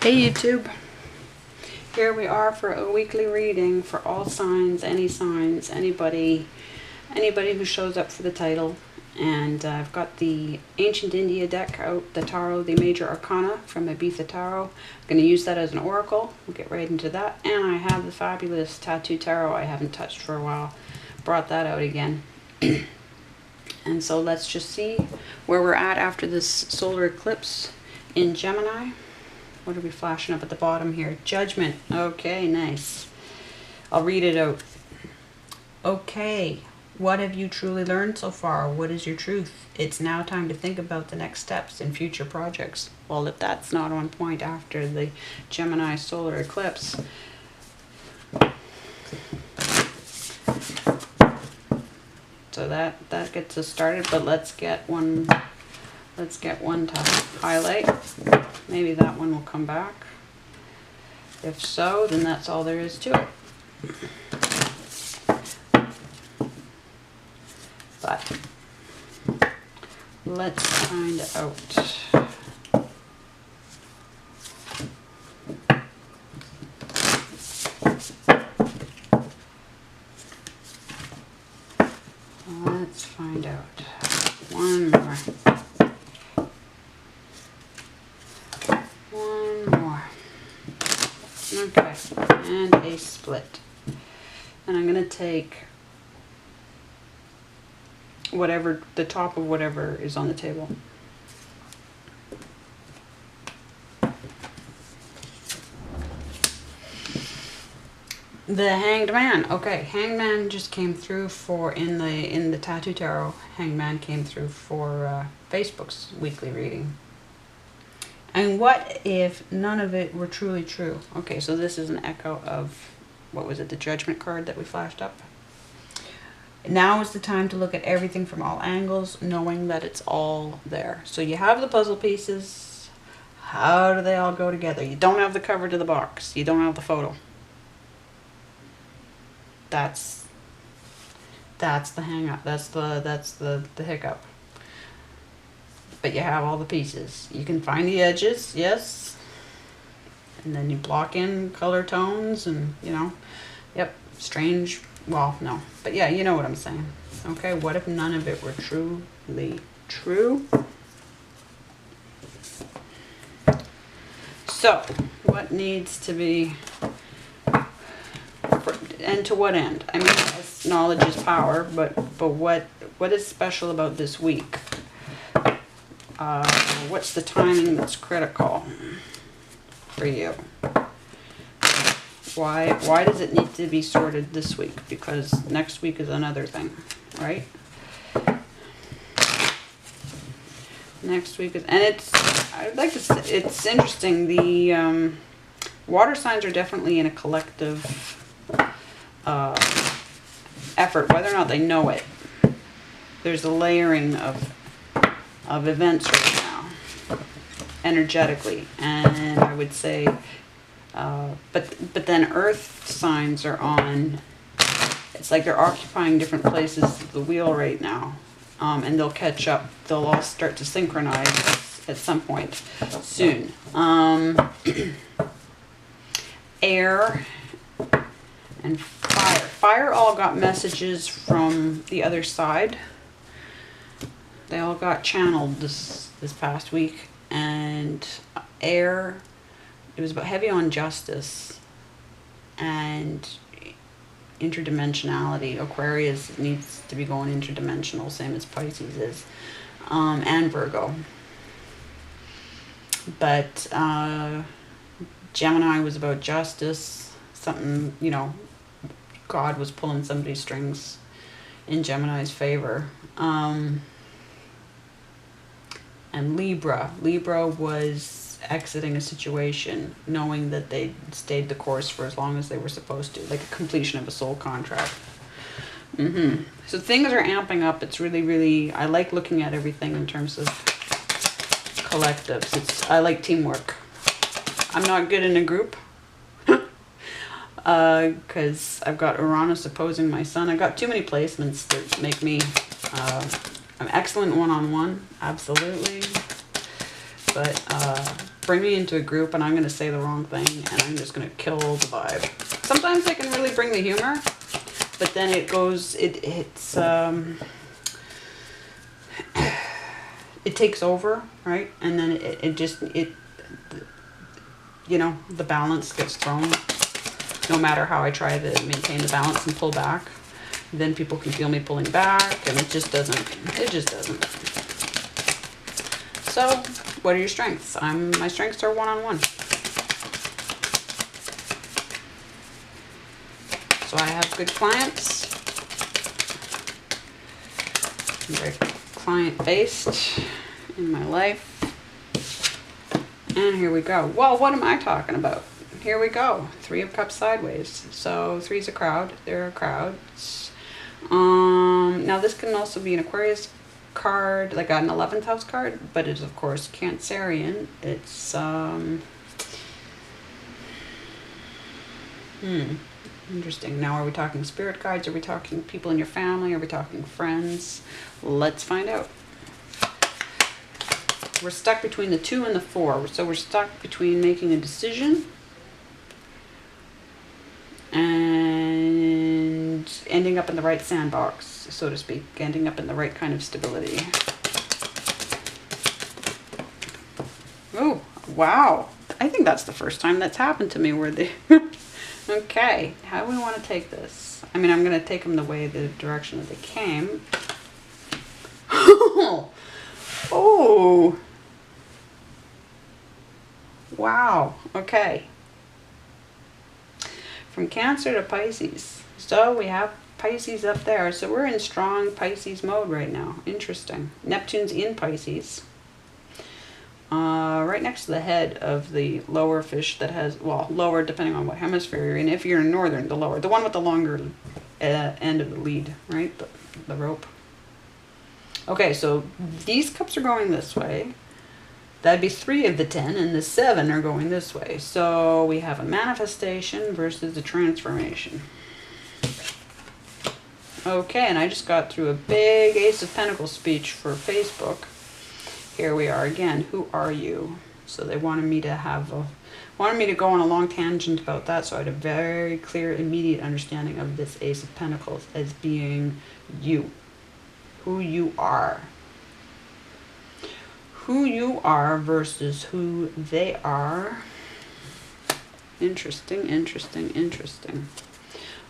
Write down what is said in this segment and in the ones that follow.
Hey YouTube, here we are for a weekly reading for all signs, anybody who shows up for the title. And I've got the Ancient India deck out, the Tarot, the Major Arcana from Ibiza Tarot. I'm going to use that as an oracle. We'll get right into that. And I have the fabulous Tattoo Tarot I haven't touched for a while. Brought that out again. And so let's just see where we're at after this solar eclipse in Gemini. What are we flashing up at the bottom here? Judgment. Okay, nice. I'll read it out. Okay. What have you truly learned so far? What is your truth? It's now time to think about the next steps in future projects. Well, if that's not on point after the Gemini solar eclipse. So that gets us started, but let's get one to highlight. Maybe that one will come back. If so, then that's all there is to it. But let's find out. Let's find out. One more. Okay, and a split. And I'm going to take whatever, the top of whatever is on the table. The Hanged Man. Okay, Hanged Man just came through for, in the Tattoo Tarot, Hanged Man came through for Facebook's weekly reading. And what if none of it were truly true? Okay, so this is an echo of, what was it, the Judgment card that we flashed up? Now is the time to look at everything from all angles, knowing that it's all there. So you have the puzzle pieces. How do they all go together? You don't have the cover to the box. You don't have the photo. That's the hang up. That's the hiccup. But you have all the pieces. You can find the edges, yes. And then you block in color tones and, you know, yep, strange, well, no. But yeah, you know what I'm saying. Okay, what if none of it were truly true? So, what needs to be, and to what end? I mean, yes, knowledge is power, but what is special about this week? What's the timing that's critical for you? Why does it need to be sorted this week? Because next week is another thing, right? Next week is, and it's, I'd like to say, it's interesting. The water signs are definitely in a collective effort, whether or not they know it. There's a layering of events right now, energetically, and I would say, but then Earth signs are on. It's like they're occupying different places of the wheel right now, and they'll catch up. They'll all start to synchronize at some point soon. Air and fire. Fire all got messages from the other side. They all got channeled this past week. And air, it was about heavy on justice and interdimensionality. Aquarius needs to be going interdimensional, same as Pisces is, and Virgo. But Gemini was about justice. Something, you know, God was pulling somebody's strings in Gemini's favor. And Libra was exiting a situation knowing that they stayed the course for as long as they were supposed to, like a completion of a soul contract. So things are amping up. It's really, I like looking at everything in terms of collectives. I like teamwork. I'm not good in a group because I've got Uranus opposing my sun. I've got too many placements that make me I'm excellent one-on-one, absolutely. But bring me into a group and I'm going to say the wrong thing and I'm just going to kill the vibe. Sometimes they can really bring the humor, but then it goes, it takes over, right? And then it you know, the balance gets thrown. No matter how I try to maintain the balance and pull back, then people can feel me pulling back, and it just doesn't. So, what are your strengths? My strengths are one-on-one. So I have good clients. I'm very client-based in my life. And here we go. Well, what am I talking about? Here we go. 3 of Cups sideways. So 3's a crowd. There are crowds. Now this can also be an Aquarius card, like an 11th house card, but it's of course Cancerian. It's interesting. Now, are we talking spirit guides? Are we talking people in your family? Are we talking friends? Let's find out. We're stuck between the 2 and the 4. So we're stuck between making a decision and ending up in the right sandbox, so to speak. Ending up in the right kind of stability. Oh, wow. I think that's the first time that's happened to me where they... Okay, how do we want to take this? I mean, I'm going to take them the direction that they came. Oh. Wow. Okay. From Cancer to Pisces. So we have Pisces up there. So we're in strong Pisces mode right now. Interesting. Neptune's in Pisces. Right next to the head of the lower fish that has, well, lower depending on what hemisphere you're in. If you're in northern, the lower. The one with the longer end of the lead, right? The rope. Okay, so these cups are going this way. That'd be 3 of the 10, and the 7 are going this way. So we have a manifestation versus a transformation. Okay, and I just got through a big Ace of Pentacles speech for Facebook. Here we are again. Who are you? So they wanted me to go on a long tangent about that, so I had a very clear, immediate understanding of this Ace of Pentacles as being you. Who you are. Who you are versus who they are. Interesting, interesting, interesting.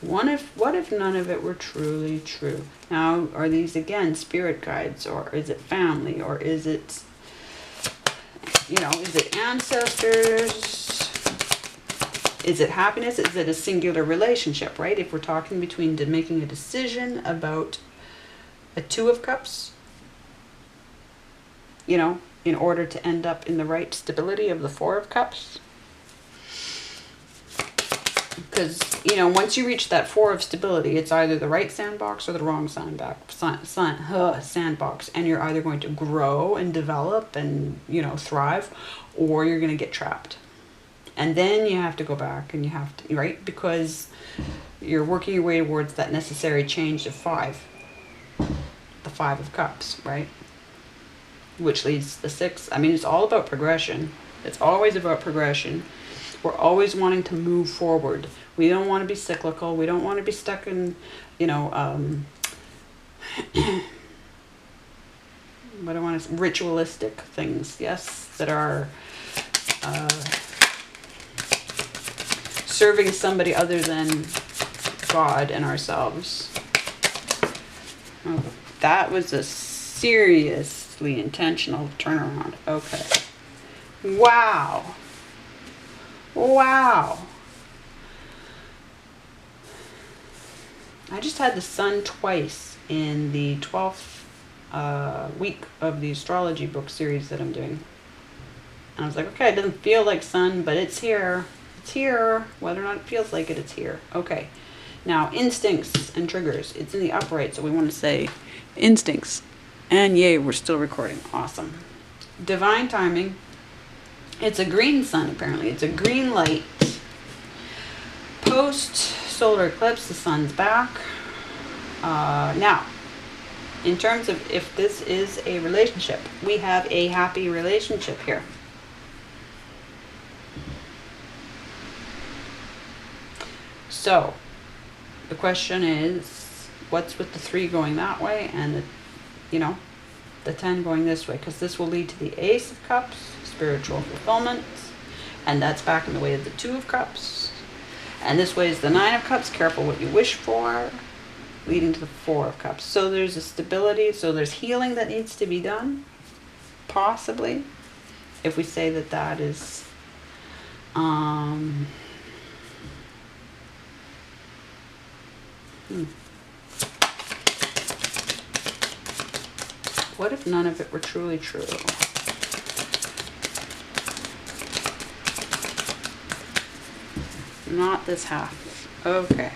What if none of it were truly true? Now, are these again spirit guides, or is it family, or is it, you know, is it ancestors? Is it happiness? Is it a singular relationship, right? If we're talking between making a decision about a 2 of Cups, you know, in order to end up in the right stability of the 4 of Cups. Because, you know, once you reach that 4 of stability, it's either the right sandbox or the wrong sandbox. And you're either going to grow and develop and, you know, thrive, or you're going to get trapped. And then you have to go back and you have to, right? Because you're working your way towards that necessary change of 5. The 5 of Cups, right? Which leads to the 6. I mean, it's all about progression. It's always about progression. We're always wanting to move forward. We don't want to be cyclical. We don't want to be stuck in, you know, what I want to say, ritualistic things, yes, that are serving somebody other than God and ourselves. Oh, that was a seriously intentional turnaround. Okay. Wow. Wow. I just had the sun twice in the 12th week of the astrology book series that I'm doing. And I was like, okay, it doesn't feel like sun, but it's here. It's here. Whether or not it feels like it, it's here. Okay. Now, instincts and triggers. It's in the upright, so we want to say instincts. And yay, we're still recording. Awesome. Divine timing. It's a green sun, apparently. It's a green light. Post-solar eclipse, the sun's back. Now, in terms of if this is a relationship, we have a happy relationship here. So the question is, what's with the 3 going that way and the, you know, the 10 going this way? Because this will lead to the Ace of Cups, spiritual fulfillment, and that's back in the way of the 2 of Cups. And this way is the 9 of Cups, careful what you wish for, leading to the 4 of Cups. So there's a stability, so there's healing that needs to be done, possibly, if we say that that is, what if none of it were truly true? Not this half. Okay.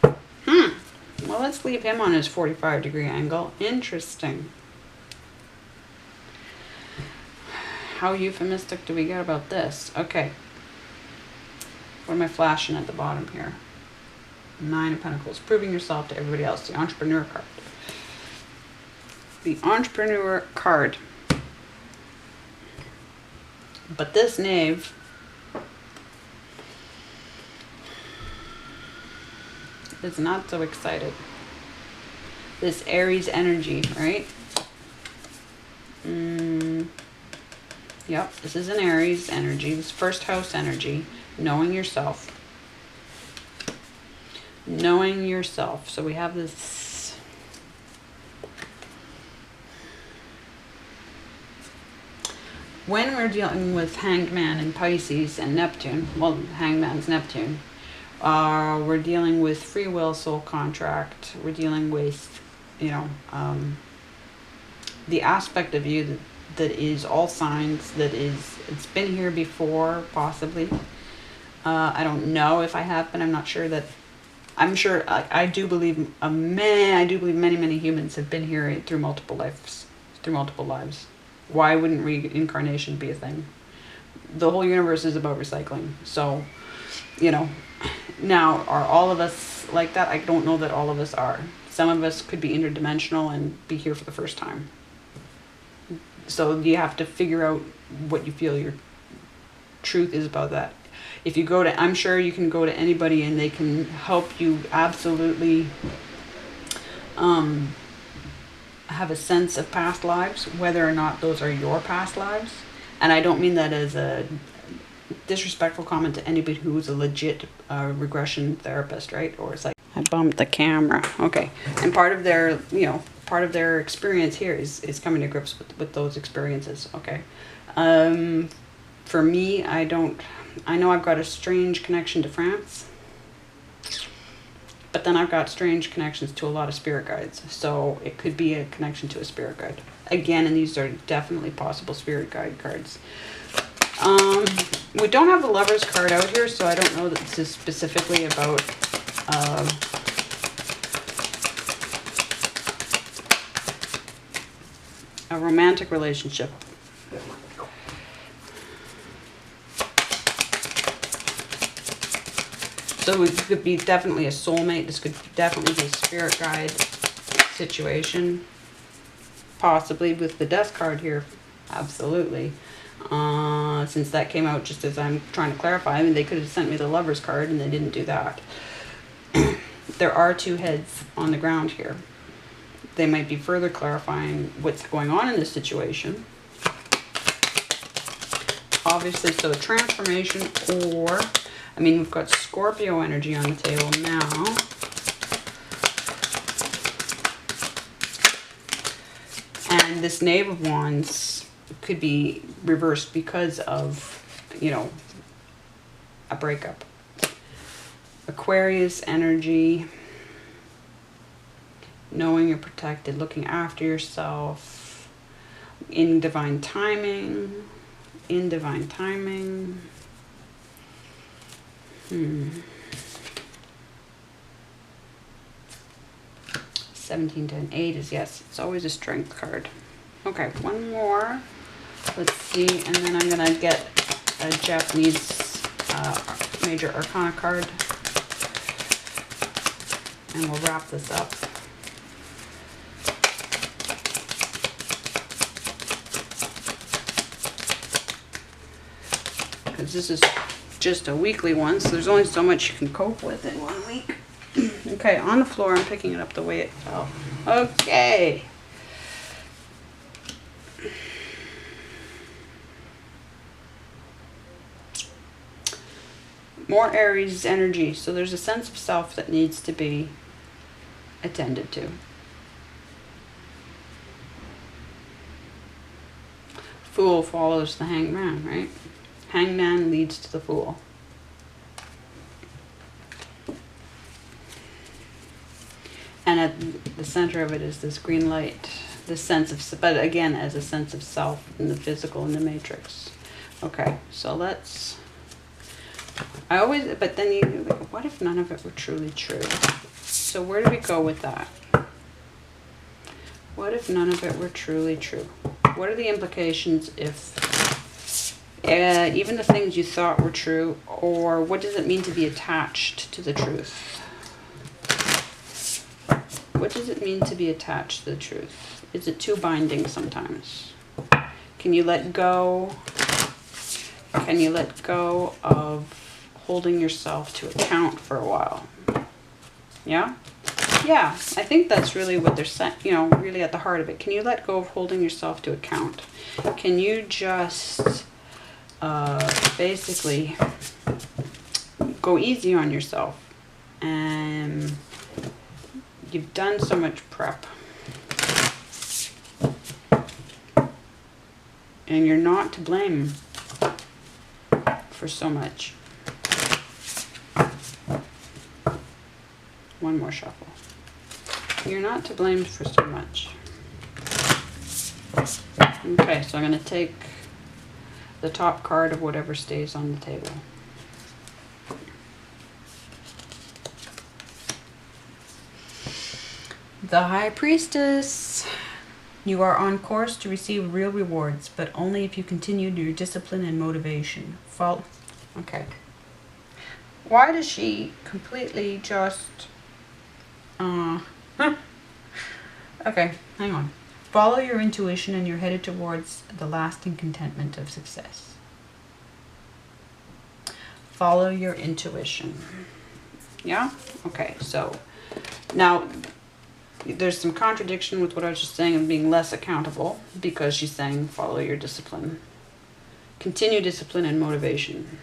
Well, let's leave him on his 45-degree angle. Interesting. How euphemistic do we get about this? Okay. What am I flashing at the bottom here? 9 of Pentacles. Proving yourself to everybody else. The Entrepreneur card. The Entrepreneur card. But this Knave is not so excited. This Aries energy, right? Yep, this is an Aries energy. This first house energy. Knowing yourself. Knowing yourself. So we have this. When we're dealing with Hanged Man and Pisces and Neptune, well, Hanged Man's Neptune, we're dealing with free will, soul contract. We're dealing with, you know, the aspect of you that is all signs, that is, it's been here before, possibly. I don't know if I have been. I'm not sure that, I'm sure, I do believe, I do believe many humans have been here through multiple lives, Why wouldn't reincarnation be a thing? The whole universe is about recycling. So, you know, now, are all of us like that? I don't know that all of us are. Some of us could be interdimensional and be here for the first time. So you have to figure out what you feel your truth is about that. If you go to, I'm sure you can go to anybody and they can help you absolutely have a sense of past lives, whether or not those are your past lives. And I don't mean that as a disrespectful comment to anybody who is a legit regression therapist, right? Or it's like, I bumped the camera. Okay. And part of their, you know, part of their experience here is coming to grips with those experiences. Okay. For me, I know I've got a strange connection to France, but then I've got strange connections to a lot of spirit guides. So it could be a connection to a spirit guide. Again, and these are definitely possible spirit guide cards. We don't have the Lover's card out here, so I don't know that this is specifically about a romantic relationship. So it could be definitely a soulmate. This could definitely be a spirit guide situation. Possibly with the Death card here. Absolutely. Since that came out just as I'm trying to clarify. I mean, they could have sent me the Lover's card and they didn't do that. There are 2 heads on the ground here. They might be further clarifying what's going on in this situation. Obviously, so transformation, or, I mean, we've got Scorpio energy on the table now. And this Knave of Wands could be reversed because of, you know, a breakup. Aquarius energy, knowing you're protected, looking after yourself, in divine timing, 17 to an 8 is yes. It's always a strength card. Okay, one more. Let's see, and then I'm gonna get a Japanese major arcana card, and we'll wrap this up. Because this is just a weekly one, so there's only so much you can cope with in 1 week. Okay, on the floor, I'm picking it up the way it fell. Okay. More Aries energy. So there's a sense of self that needs to be attended to. Fool follows the hangman, right? Hangman leads to the fool. And at the center of it is this green light, this sense of, but again, as a sense of self in the physical, in the matrix. Okay, so let's, but then you, what if none of it were truly true? So where do we go with that? What if none of it were truly true? What are the implications if even the things you thought were true, or what does it mean to be attached to the truth? What does it mean to be attached to the truth? Is it too binding sometimes? Can you let go? Can you let go of holding yourself to account for a while? Yeah? Yeah, I think that's really what they're saying, you know, really at the heart of it. Can you let go of holding yourself to account? Can you just basically go easy on yourself? And you've done so much prep. And you're not to blame for so much. One more shuffle. You're not to blame for so much. Okay, so I'm going to take the top card of whatever stays on the table. The High Priestess. You are on course to receive real rewards, but only if you continue your discipline and motivation. Okay. Why does she completely just... Okay, hang on. Follow your intuition and you're headed towards the lasting contentment of success. Follow your intuition. Yeah? Okay, so now there's some contradiction with what I was just saying of being less accountable, because she's saying follow your discipline. Continue discipline and motivation.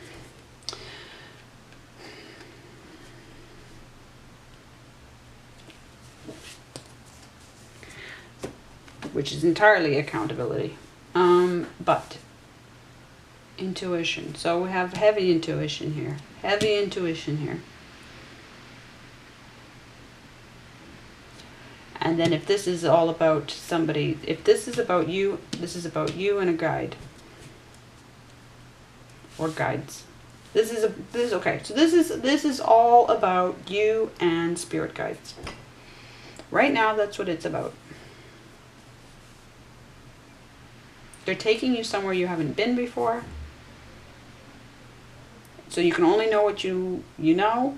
Which is entirely accountability. But intuition. So we have heavy intuition here. Heavy intuition here. And then if this is all about somebody, if this is about you, this is about you and a guide. Or guides. Okay, so this is all about you and spirit guides. Right now, that's what it's about. They're taking you somewhere you haven't been before. So you can only know what you know.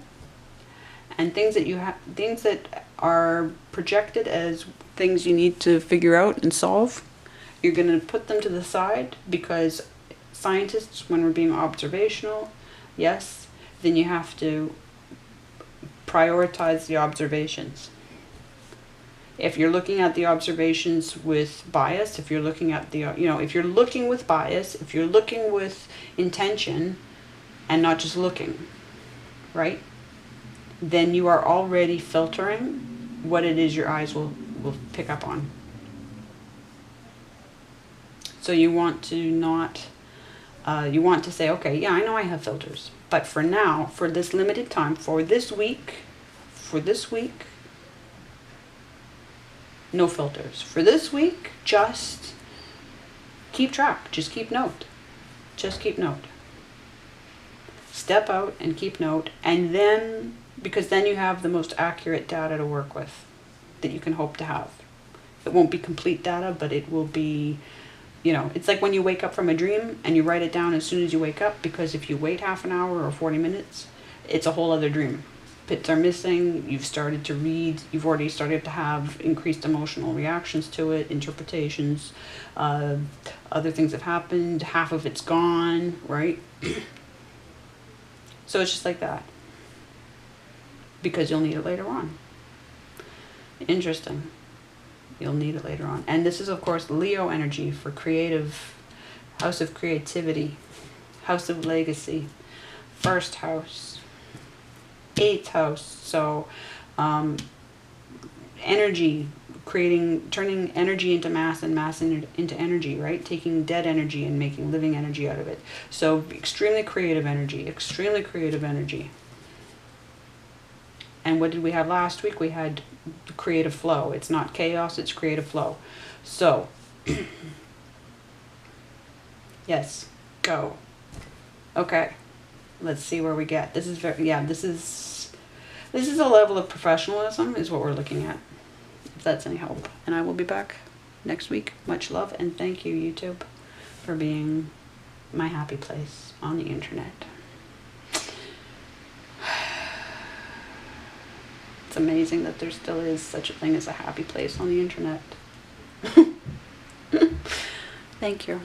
And things that things that are projected as things you need to figure out and solve, you're going to put them to the side, because scientists, when we're being observational, yes, then you have to prioritize the observations. If you're looking at the observations with bias, if you're looking at the, if you're looking with bias, if you're looking with intention and not just looking, right? Then you are already filtering what it is your eyes will pick up on. So you want to not, you want to say, okay, yeah, I know I have filters, but for now, for this limited time, for this week, no filters. For this week, just keep track. Just keep note. Just keep note. Step out and keep note. And then, because then you have the most accurate data to work with that you can hope to have. It won't be complete data, but it will be, it's like when you wake up from a dream and you write it down as soon as you wake up, because if you wait half an hour or 40 minutes, it's a whole other dream. Bits are missing, you've started to read, you've already started to have increased emotional reactions to it, interpretations, other things have happened, half of it's gone, right? So it's just like that. Because you'll need it later on. Interesting. You'll need it later on. And this is, of course, Leo energy for creative, house of creativity, house of legacy, first house, 8th house. So energy, turning energy into mass and mass into energy, right? Taking dead energy and making living energy out of it. So extremely creative energy, extremely creative energy. And what did we have last week? We had creative flow. It's not chaos, it's creative flow. So, yes, go. Okay, let's see where we get. This is very, yeah, this is a level of professionalism is what we're looking at, if that's any help. And I will be back next week. Much love, and thank you, YouTube, for being my happy place on the internet. It's amazing that there still is such a thing as a happy place on the internet. Thank you.